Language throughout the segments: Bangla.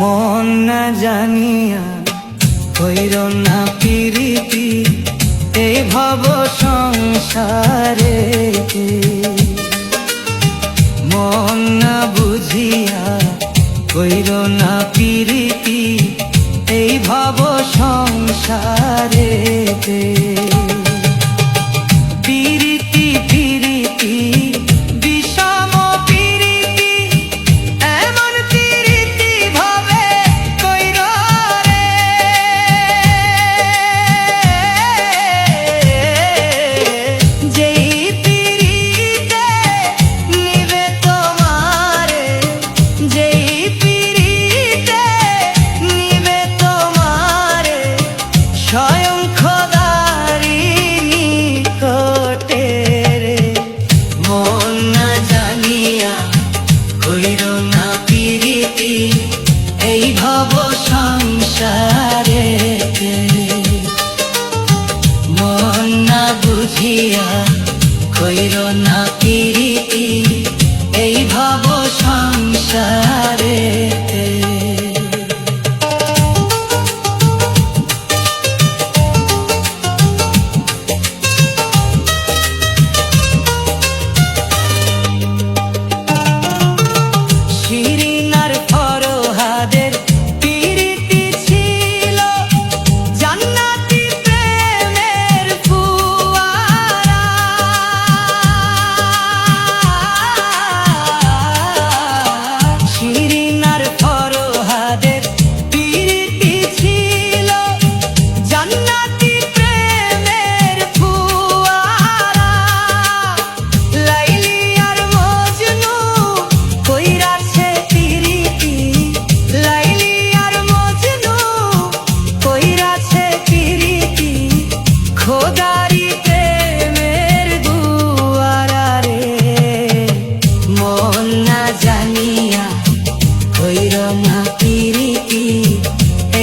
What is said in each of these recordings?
মন না জানিয়া হইল না প্রীতি এই ভব সংসারে। মন না বুঝিয়া হইল না প্রীতি এই ভব সংসারে। প্রীতি প্রীতি বিষম প্রীতি এমন প্রীতি ভাবে কইর রে। যেই প্রীতিতে নিবে তোমারে, যেই প্রীতিতে নিবে তোমারে স্বয়ং খোদারি নিকটে রে। মন না জানিয়া কইর না প্রীতি এই ভব সংসারে। মন না বুঝিয়া কইর না প্রীতি এই ভব সংসারে। শিরিনার ফরহাদের প্রীতি ছিল জান্নাতি প্রেমের ফুয়ারা। শিরিনার ফরহাদের প্রীতি ছিল জান্নাতি প্রেমের ফুয়ারা। লাইলি আর মজনু কইরাছে প্রীতি, লাইলি আর মজনু কইরাছে প্রীতি খোদারি প্রেমের দুয়ারা রে। মন না জানিয়া কইর না প্রীতি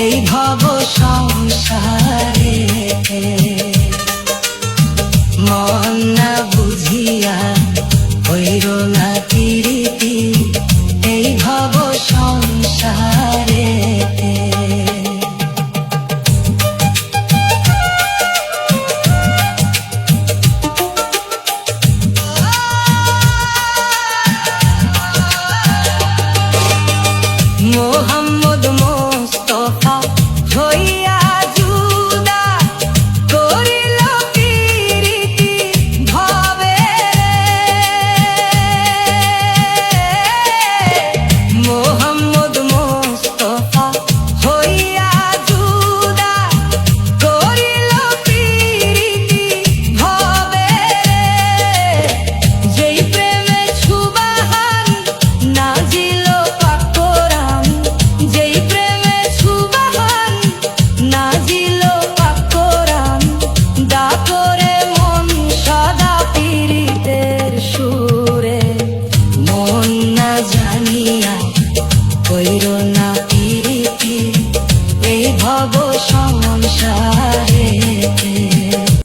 এই ভব সংসারে। মন না বুঝিয়া কইর না প্রীতি এই ভব সংসারে। মোহাম্মদ মোস্তফা হইয়া জুদা করিল প্রীতি ভবে রে। মোহাম্মদ মোস্তফা হইয়া জুদা করিল প্রীতি ভবে রে। যেই প্রেমে সুবহান নাজিল পাক কোরআন, যেই প্রেমে সুবহান নাজিল পাক কোরআন, দা করে মন সদা প্রীতের সুরে। মন না জানিয়া কইর না প্রীতি এই ভব সংসার।